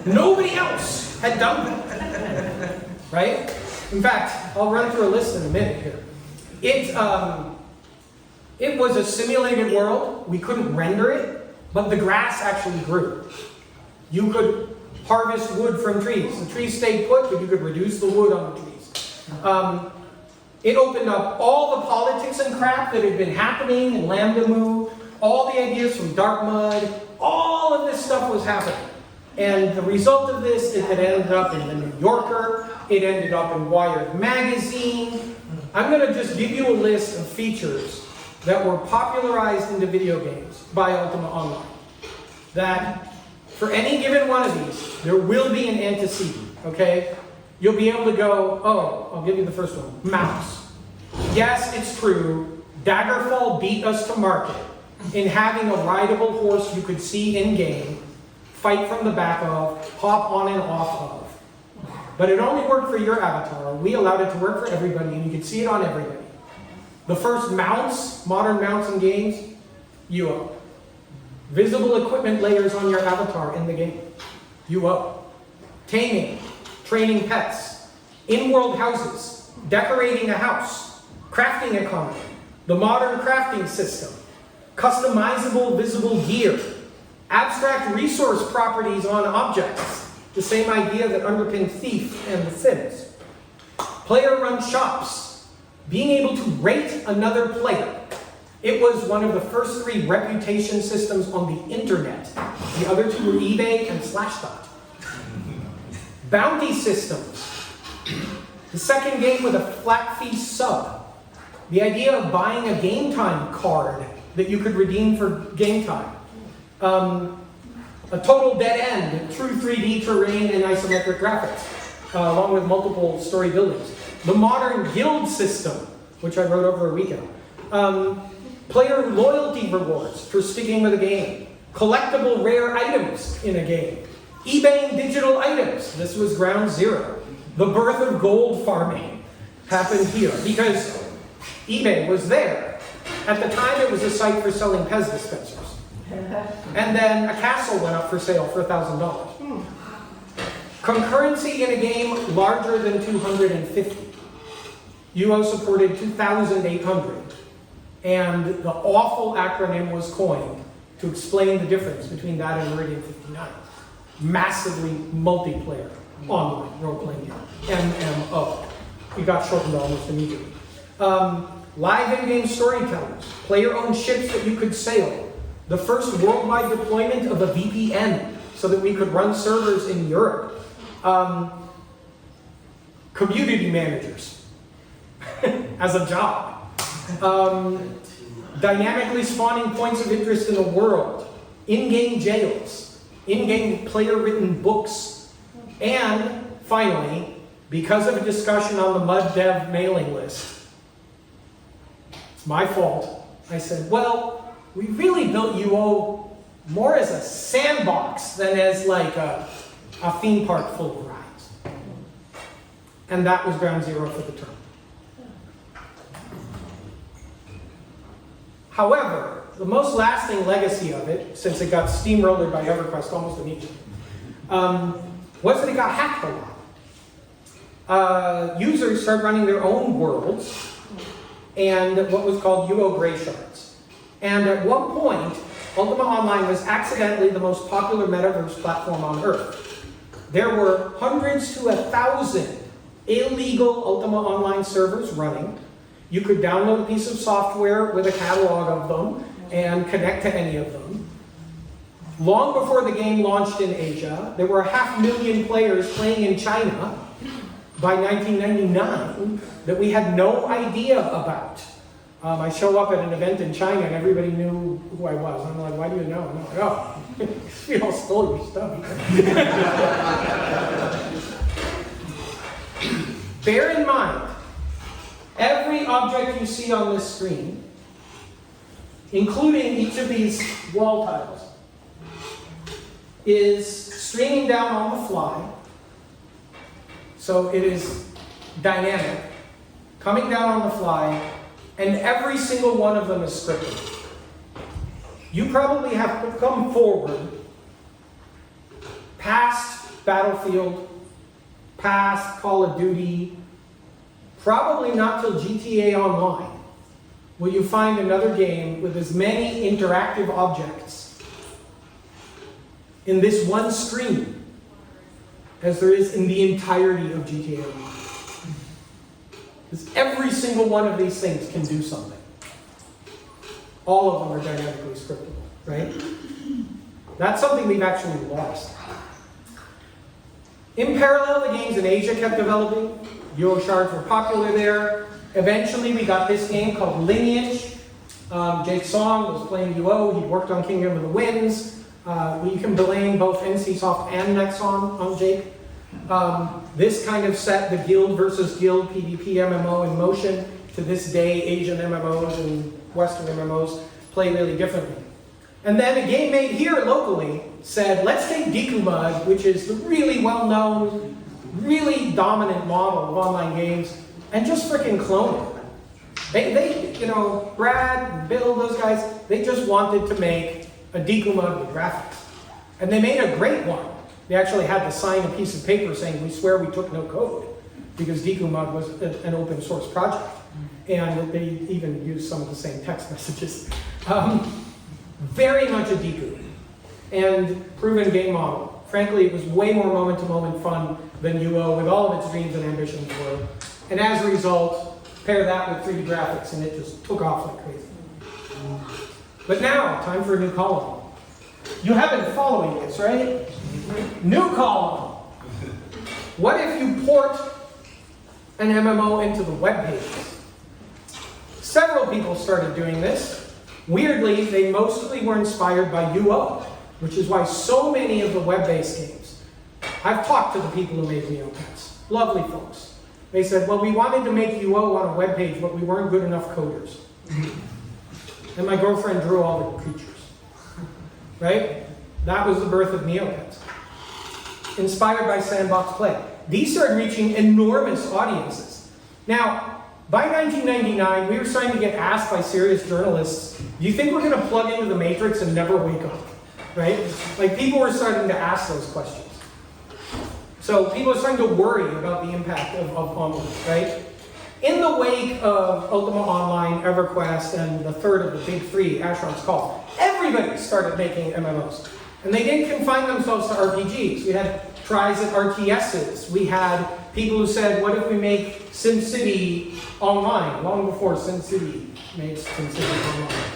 Nobody else had done that. Right? In fact, I'll run through a list in a minute here. It was a simulated world. We couldn't render it, but the grass actually grew. You could harvest wood from trees. The trees stayed put, but you could reduce the wood on the trees. It opened up all the politics and crap that had been happening in Lambda Moo, all the ideas from Dark Mud, all of this stuff was happening. And the result of this is it ended up in the New Yorker, it ended up in Wired Magazine. I'm going to just give you a list of features that were popularized into video games by Ultima Online. That for any given one of these, there will be an antecedent, okay? You'll be able to go, oh, I'll give you the first one, mouse. Yes, it's true, Daggerfall beat us to market in having a rideable horse you could see in-game, fight from the back of, hop on and off of. But it only worked for your avatar. We allowed it to work for everybody, and you could see it on everybody. The first mounts, modern mounts in games, UO. Visible equipment layers on your avatar in the game, UO. Taming, training pets, in-world houses, decorating a house, crafting economy, the modern crafting system, customizable visible gear, abstract resource properties on objects, the same idea that underpins Thief and The Sims. Player-run shops, being able to rate another player. It was one of the first 3 reputation systems on the internet. The other 2 were eBay and Slashdot. Bounty systems. The second game with a flat fee sub. The idea of buying a game time card that you could redeem for game time. A total dead end, true 3D terrain and isometric graphics, along with multiple story buildings. The modern guild system, which I wrote over a weekend. Player loyalty rewards for sticking with a game. Collectible rare items in a game. eBaying digital items. This was ground zero. The birth of gold farming happened here because eBay was there. At the time, it was a site for selling Pez dispensers. And then a castle went up for sale for $1,000. Concurrency in a game larger than 250. UO supported 2,800. And the awful acronym was coined to explain the difference between that and Meridian 59. Massively multiplayer online role-playing game. MMO. It got shortened almost immediately. Live in-game storytellers. Player-owned ships that you could sail. The first worldwide deployment of a VPN so that we could run servers in Europe. Community managers. as a job. Dynamically spawning points of interest in the world, in-game jails, in-game player-written books, and finally, because of a discussion on the Mud Dev mailing list, it's my fault. I said, well, we really built UO more as a sandbox than as like a theme park full of rides. And that was ground zero for the term. However, the most lasting legacy of it, since it got steamrolled by EverQuest almost immediately, was that it got hacked a lot. Users started running their own worlds and what was called UO gray shards. And at one point, Ultima Online was accidentally the most popular metaverse platform on Earth. There were hundreds to 1,000 illegal Ultima Online servers running. You could download a piece of software with a catalog of them and connect to any of them. Long before the game launched in Asia, there were 500,000 players playing in China by 1999 that we had no idea about. I show up at an event in China and everybody knew who I was. I'm like, why do you know? I'm like, oh, we all stole your stuff. Bear in mind, every object you see on this screen, including each of these wall tiles, is streaming down on the fly. So it is dynamic, coming down on the fly, and every single one of them is scripted. You probably have come forward past Battlefield, past Call of Duty, probably not till GTA Online will you find another game with as many interactive objects in this one screen as there is in the entirety of GTA Online. Because every single one of these things can do something. All of them are dynamically scriptable, right? That's something we've actually lost. In parallel, the games in Asia kept developing. UO shards were popular there. Eventually, we got this game called Lineage. Jake Song was playing UO. He worked on Kingdom of the Winds. We can blame both NCSoft and Nexon on Jake. This kind of set the guild versus guild PvP MMO in motion. To this day, Asian MMOs and Western MMOs play really differently. And then a game made here locally said, let's take Dikumud, which is the really well-known, really dominant model of online games, and just freaking clone it. They, you know, Brad, Bill, those guys, they just wanted to make a Dikumud with graphics. And they made a great one. They actually had to sign a piece of paper saying, we swear we took no code, because Dikumud was an open source project. And they even used some of the same text messages. Very much a Diku. And proven game model. Frankly, it was way more moment-to-moment fun than UO, with all of its dreams and ambitions were. And as a result, pair that with 3D graphics, and it just took off like crazy. But now, time for a new column. You have been following this, right? New column. What if you port an MMO into the web pages? Several people started doing this. Weirdly, they mostly were inspired by UO, which is why so many of the web-based games. I've talked to the people who made Neopets. Lovely folks. They said, well, we wanted to make UO on a web page, but we weren't good enough coders. And my girlfriend drew all the creatures. Right? That was the birth of Neopets. Inspired by Sandbox Play. These started reaching enormous audiences. Now, by 1999, we were starting to get asked by serious journalists, do you think we're going to plug into the Matrix and never wake up? Right? Like, people were starting to ask those questions. So people are starting to worry about the impact of online, right? In the wake of Ultima Online, EverQuest, and the third of the big three, Asheron's Call, everybody started making MMOs. And they didn't confine themselves to RPGs. We had tries at RTSs. We had people who said, what if we make SimCity online, long before SimCity made SimCity online.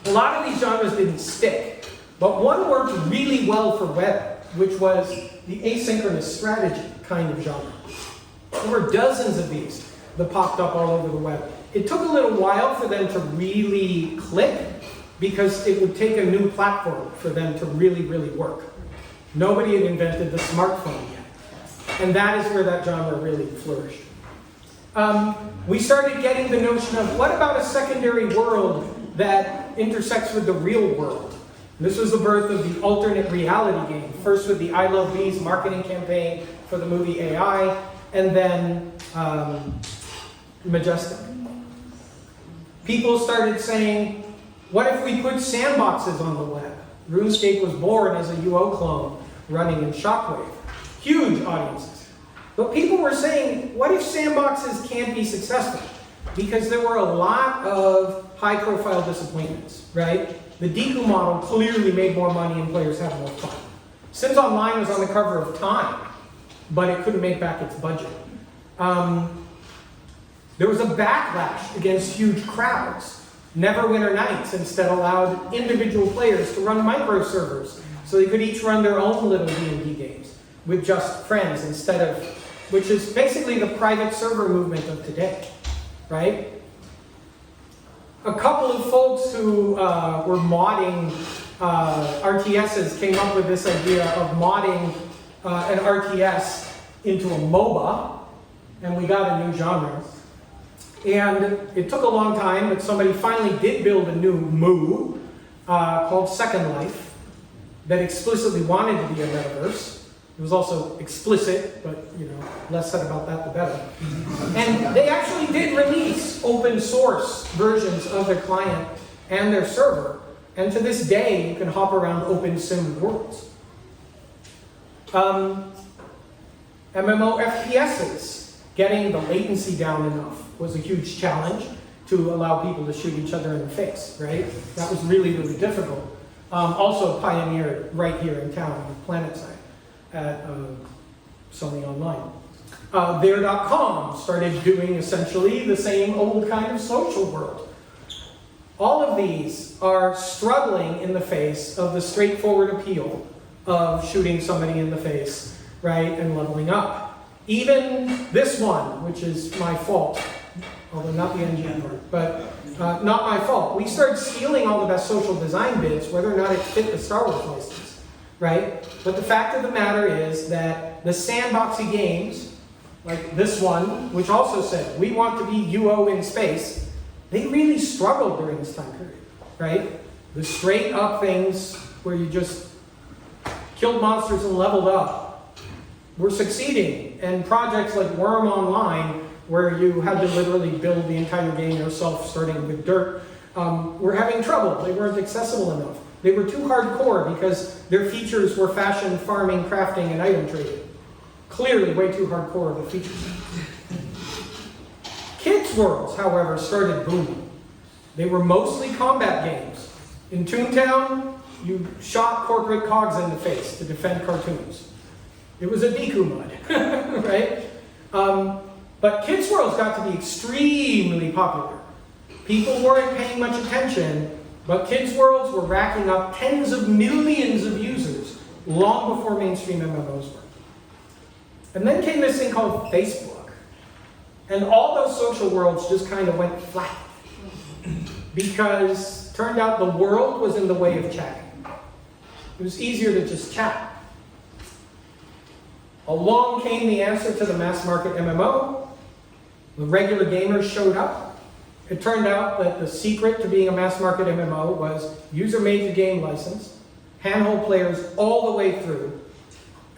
A lot of these genres didn't stick, but one worked really well for web, which was the asynchronous strategy kind of genre. There were dozens of these. that popped up all over the web. It took a little while for them to really click because it would take a new platform for them to really, really work. Nobody had invented the smartphone yet. And that is where that genre really flourished. We started getting the notion of what about a secondary world that intersects with the real world? This was the birth of the alternate reality game. First with the I Love Bees marketing campaign for the movie AI, and then Majestic. People started saying, what if we put sandboxes on the web? RuneScape was born as a UO clone running in Shockwave. Huge audiences. But people were saying, what if sandboxes can't be successful? Because there were a lot of high-profile disappointments, right? The Deku model clearly made more money and players had more fun. Sims Online was on the cover of Time, but it couldn't make back its budget. There was a backlash against huge crowds. Neverwinter Nights instead allowed individual players to run micro servers, so they could each run their own little D&D games with just friends instead of, which is basically the private server movement of today, right? A couple of folks who were modding RTSs came up with this idea of modding an RTS into a MOBA, and we got a new genre. And it took a long time, but somebody finally did build a new MOO called Second Life that explicitly wanted to be a metaverse. It was also explicit, but less said about that the better. And they actually did release open source versions of their client and their server. And to this day, you can hop around open sim worlds. MMO FPSs, getting the latency down enough was a huge challenge to allow people to shoot each other in the face, right? That was really, really difficult. Also pioneered right here in town with PlanetSide at Sony Online. There.com started doing essentially the same old kind of social world. All of these are struggling in the face of the straightforward appeal of shooting somebody in the face, right, and leveling up. Even this one, which is my fault, although not the engine part, but not my fault. We started stealing all the best social design bits, whether or not it fit the Star Wars license, right? But the fact of the matter is that the sandboxy games, like this one, which also said, we want to be UO in space, they really struggled during this time period, right? The straight up things where you just killed monsters and leveled up were succeeding. And projects like Worm Online, where you had to literally build the entire game yourself, starting with dirt, were having trouble. They weren't accessible enough. They were too hardcore because their features were fashion, farming, crafting, and item trading. Clearly way too hardcore of a feature set. Kids' worlds, however, started booming. They were mostly combat games. In Toontown, you shot corporate cogs in the face to defend cartoons. It was a Deku mud, right? But Kids Worlds got to be extremely popular. People weren't paying much attention, but Kids Worlds were racking up tens of millions of users long before mainstream MMOs were. And then came this thing called Facebook. And all those social worlds just kind of went flat. Because turned out the world was in the way of chatting. It was easier to just chat. Along came the answer to the mass market MMO. The regular gamers showed up. It turned out that the secret to being a mass market MMO was user-made to game license, handhold players all the way through,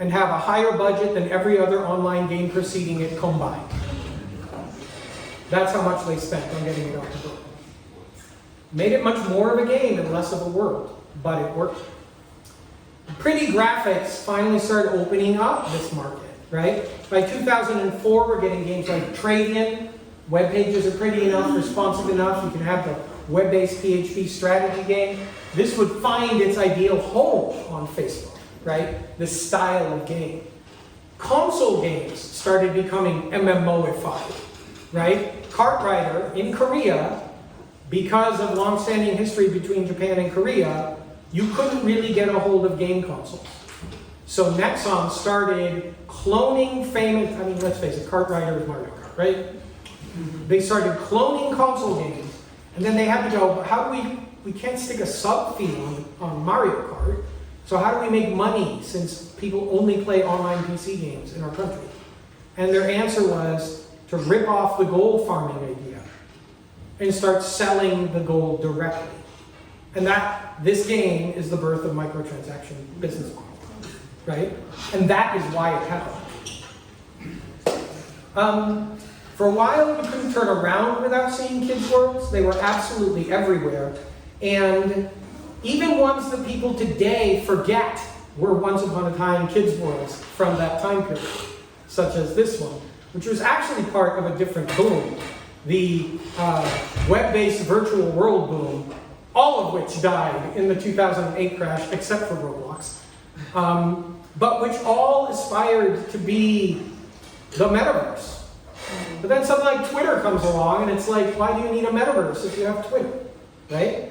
and have a higher budget than every other online game preceding it combined. That's how much they spent on getting it off the book. Made it much more of a game and less of a world, but it worked. Pretty graphics finally started opening up this market, right? By 2004, we're getting games like Trade-In. Web pages are pretty enough, responsive enough. You can have the web-based PHP strategy game. This would find its ideal home on Facebook, right? This style of game. Console games started becoming MMOified, right? Cartrider in Korea, because of long-standing history between Japan and Korea, you couldn't really get a hold of game consoles. So Nexon started cloning famous, let's face it, Cartrider is Mario Kart, right? They started cloning console games, and then they had to go, how do we can't stick a sub fee on Mario Kart, so how do we make money since people only play online PC games in our country? And their answer was to rip off the gold farming idea and start selling the gold directly. And this game is the birth of microtransaction business model, right? And that is why it happened. For a while, you couldn't turn around without seeing kids' worlds. They were absolutely everywhere. And even ones that people today forget were once upon a time kids' worlds from that time period, such as this one, which was actually part of a different boom, the web-based virtual world boom, all of which died in the 2008 crash, except for Roblox, but which all aspired to be the metaverse. But then something like Twitter comes along, and it's like, why do you need a metaverse if you have Twitter, right?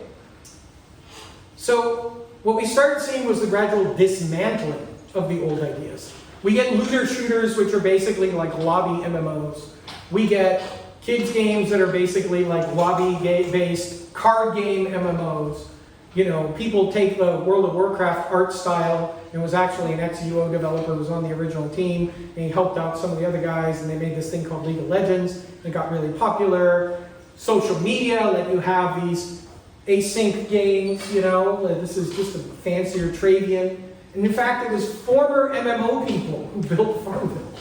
So what we started seeing was the gradual dismantling of the old ideas. We get looter shooters, which are basically like lobby MMOs. We get kids games that are basically like lobby-based card game MMOs. You know, people take the World of Warcraft art style, and was actually an ex-UO developer who was on the original team, and he helped out some of the other guys, and they made this thing called League of Legends. It got really popular. Social media let you have these async games, you know, this is just a fancier Travian. And in fact, it was former MMO people who built Farmville.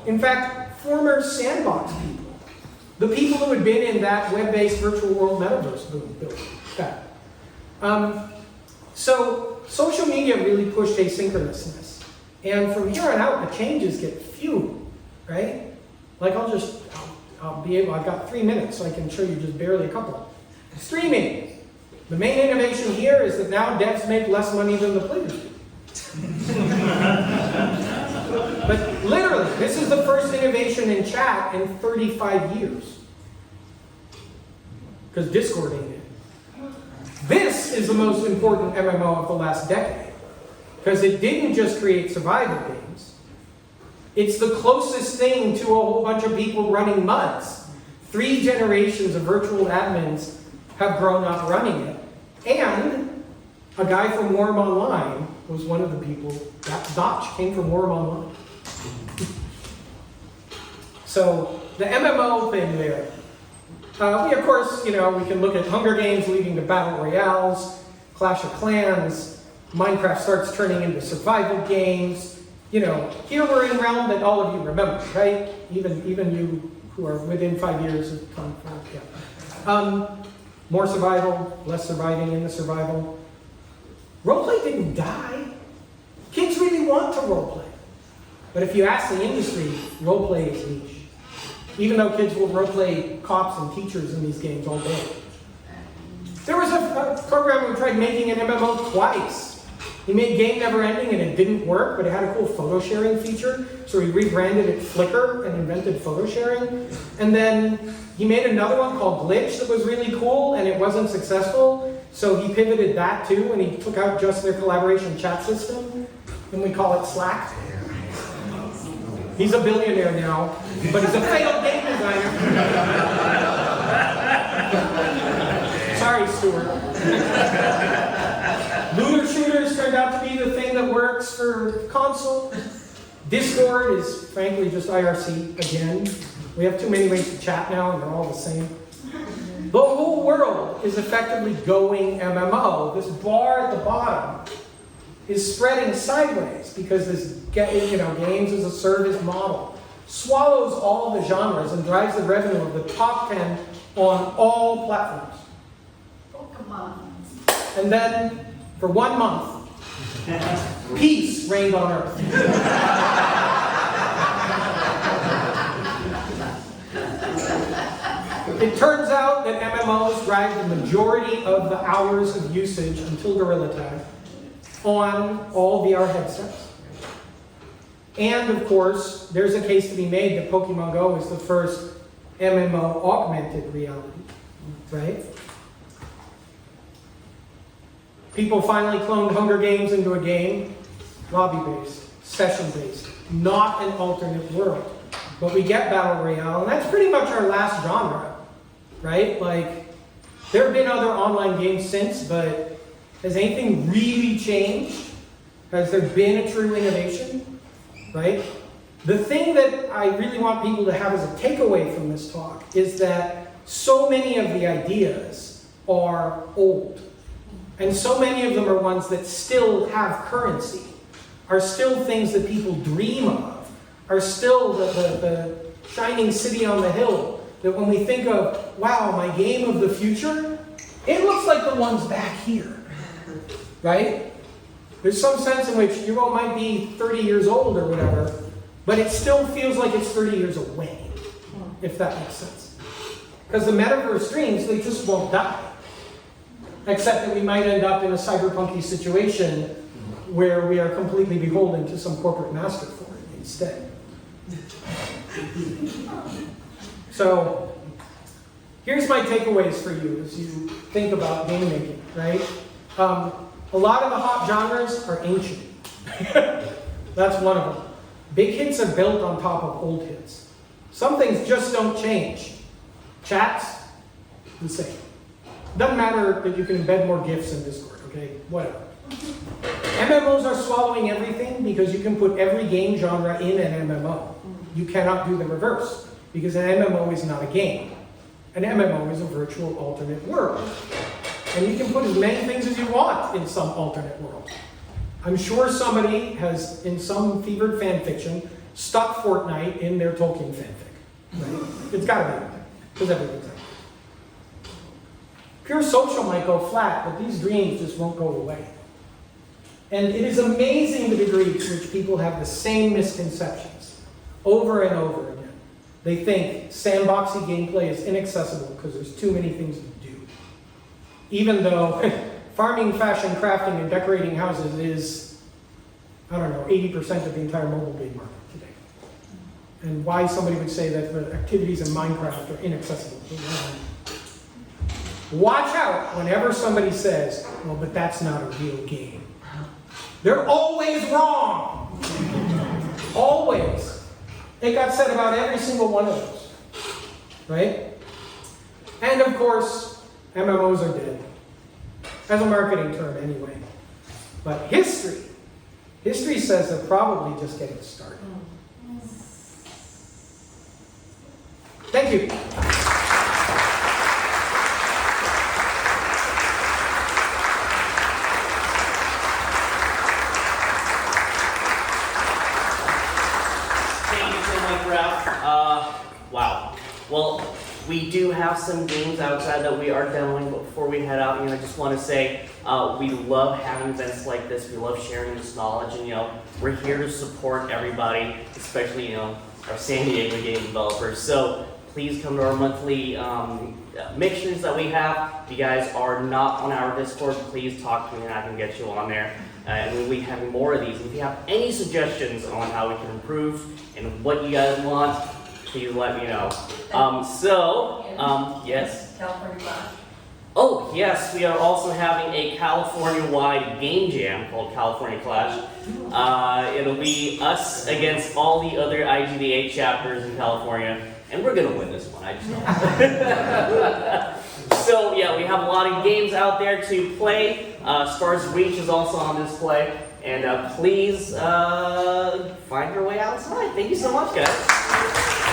In fact, former Sandbox people. The people who had been in that web-based virtual world metaverse boom built that. So social media really pushed asynchronousness. And from here on out, the changes get few, right? Like I'll be able, I've got 3 minutes, so I can show you just barely a couple. Streaming. The main innovation here is that now devs make less money than the players do. But literally, this is the first innovation in chat in 35 years. Because Discord ain't it. This is the most important MMO of the last decade. Because it didn't just create survival games. It's the closest thing to a whole bunch of people running MUDs. 3 generations of virtual admins have grown up running it. And a guy from Worm Online was one of the people. That Dotch came from Worm Online. So the MMO thing there. We, of course, you know, we can look at Hunger Games leading to Battle Royales, Clash of Clans, Minecraft starts turning into survival games. You know, here we're in a realm that all of you remember, right? Even you who are within 5 years of time. Yeah. More survival, less surviving in the survival. Roleplay didn't die. Kids really want to roleplay. But if you ask the industry, roleplay is niche. Even though kids will roleplay cops and teachers in these games all day. There was a programmer who tried making an MMO twice. He made Game Never Ending and it didn't work, but it had a cool photo sharing feature. So he rebranded it Flickr and invented photo sharing. And then he made another one called Glitch that was really cool and it wasn't successful. So he pivoted that too and he took out just their collaboration chat system. And we call it Slack. He's a billionaire now, but he's a failed game designer. Sorry, Stuart. Looter shooters turned out to be the thing that works for console. Discord is frankly just IRC again. We have too many ways to chat now and they're all the same. The whole world is effectively going MMO. This bar at the bottom is spreading sideways because this games as a service model swallows all the genres and drives the revenue of the top 10 on all platforms. Pokemon. And then, for 1 month, peace reigned on Earth. It turns out that MMOs drive the majority of the hours of usage until Gorilla Tag on all VR headsets. And of course, there's a case to be made that Pokemon Go is the first MMO augmented reality, right? People finally cloned Hunger Games into a game, lobby-based, session-based, not an alternate world. but we get Battle Royale, and that's pretty much our last genre, right? Like, there have been other online games since, but has anything really changed? Has there been a true innovation, right? The thing that I really want people to have as a takeaway from this talk is that so many of the ideas are old. And so many of them are ones that still have currency, are still things that people dream of, are still the shining city on the hill, that when we think of, wow, my game of the future, it looks like the ones back here, right? There's some sense in which your world might be 30 years old or whatever, but it still feels like it's 30 years away, if that makes sense. Because the metaverse dreams, they just won't die. Except that we might end up in a cyberpunky situation where we are completely beholden to some corporate master for it instead. So, here's my takeaways for you as you think about game making, right? A lot of the hot genres are ancient. That's one of them. Big hits are built on top of old hits. Some things just don't change. Chats, the same. Doesn't matter that you can embed more GIFs in Discord, okay? Whatever. MMOs are swallowing everything because you can put every game genre in an MMO. You cannot do the reverse because an MMO is not a game. An MMO is a virtual alternate world. And you can put as many things as you want in some alternate world. I'm sure somebody has, in some fevered fan fiction, stuck Fortnite in their Tolkien fanfic. Right? It's gotta be, because everything's out. Pure social might go flat, but these dreams just won't go away. And it is amazing the degree to which people have the same misconceptions over and over again. They think sandboxy gameplay is inaccessible because there's too many things to do. Even though farming, fashion, crafting, and decorating houses is, I don't know, 80% of the entire mobile game market today. And why somebody would say that the activities in Minecraft are inaccessible. Watch out whenever somebody says, well, but that's not a real game. They're always wrong. Always. It got said about every single one of those. Right? And of course, MMOs are dead. As a marketing term anyway. But history says they're probably just getting started. Thank you. Wow. Well, we do have some games outside that we are demoing, but before we head out, I just want to say we love having events like this. We love sharing this knowledge, and we're here to support everybody, especially our San Diego game developers. So please come to our monthly mixtures that we have. If you guys are not on our Discord, please talk to me and I can get you on there. And we'll be having more of these. If you have any suggestions on how we can improve and what you guys want, please let me know. Yes? California Clash. Oh, yes, we are also having a California-wide game jam called California Clash. It'll be us against all the other IGDA chapters in California, and we're gonna win this one, I just know. So, yeah, we have a lot of games out there to play. Stars Reach is also on display, and please find your way outside. Thank you so much, guys.